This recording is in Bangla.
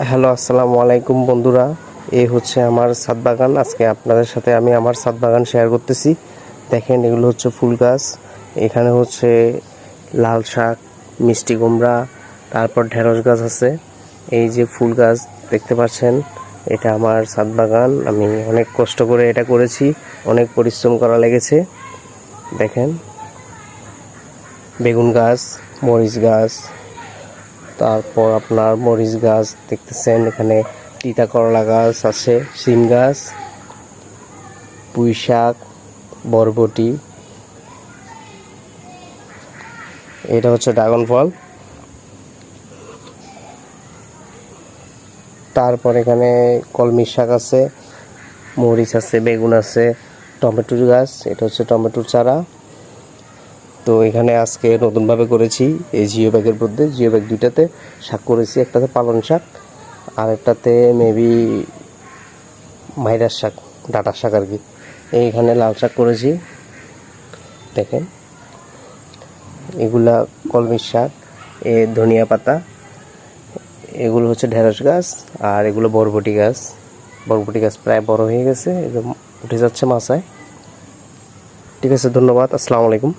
হ্যালো, আসসালামু আলাইকুম বন্ধুরা। এই হচ্ছে আমার ছাদ বাগান। আজকে আপনাদের সাথে আমি আমার ছাদ বাগান শেয়ার করতেছি। দেখেন, এগুলো হচ্ছে ফুল গাছ। এখানে হচ্ছে লাল শাক, মিষ্টি কুমড়া, তারপর ঢেঁড়স গাছ আছে। এই যে ফুল গাছ দেখতে পাচ্ছেন, এটা আমার ছাদ বাগান। আমি অনেক কষ্ট করে এটা করেছি, অনেক পরিশ্রম করা লেগেছে। দেখেন, বেগুন গাছ, মরিচ গাছ, তারপর আপনার মরিচ গাছ দেখতেছেন। এখানে তিতা করলা গাছ আছে, শিম গাছ, পুঁই শাক, বরবটি, এটা হচ্ছে ড্রাগন ফল। তারপর এখানে কলমি শাক আছে, মরিচ আছে, বেগুন আছে, টমেটোর গাছ, এটা হচ্ছে টমেটোর চারা। তো এখানে আজকে নতুনভাবে করেছি এই জিও ব্যাগের মধ্যে, জিও ব্যাগ দুইটাতে শাক করেছি। একটাতে পালং শাক আর একটাতে মেবি মাইরার শাক, ডাঁটার শাক আর কি। এইখানে লাল শাক করেছি। দেখেন, এগুলা কলমি শাক, ধনিয়া পাতা, এগুলো হচ্ছে ঢেঁড়স গাছ, আর এগুলো বরবটি গাছ। বরবটি গাছ প্রায় বড় হয়ে গেছে, একদম উঠে যাচ্ছে মাচায়। ঠিক আছে, ধন্যবাদ। আসসালামু আলাইকুম।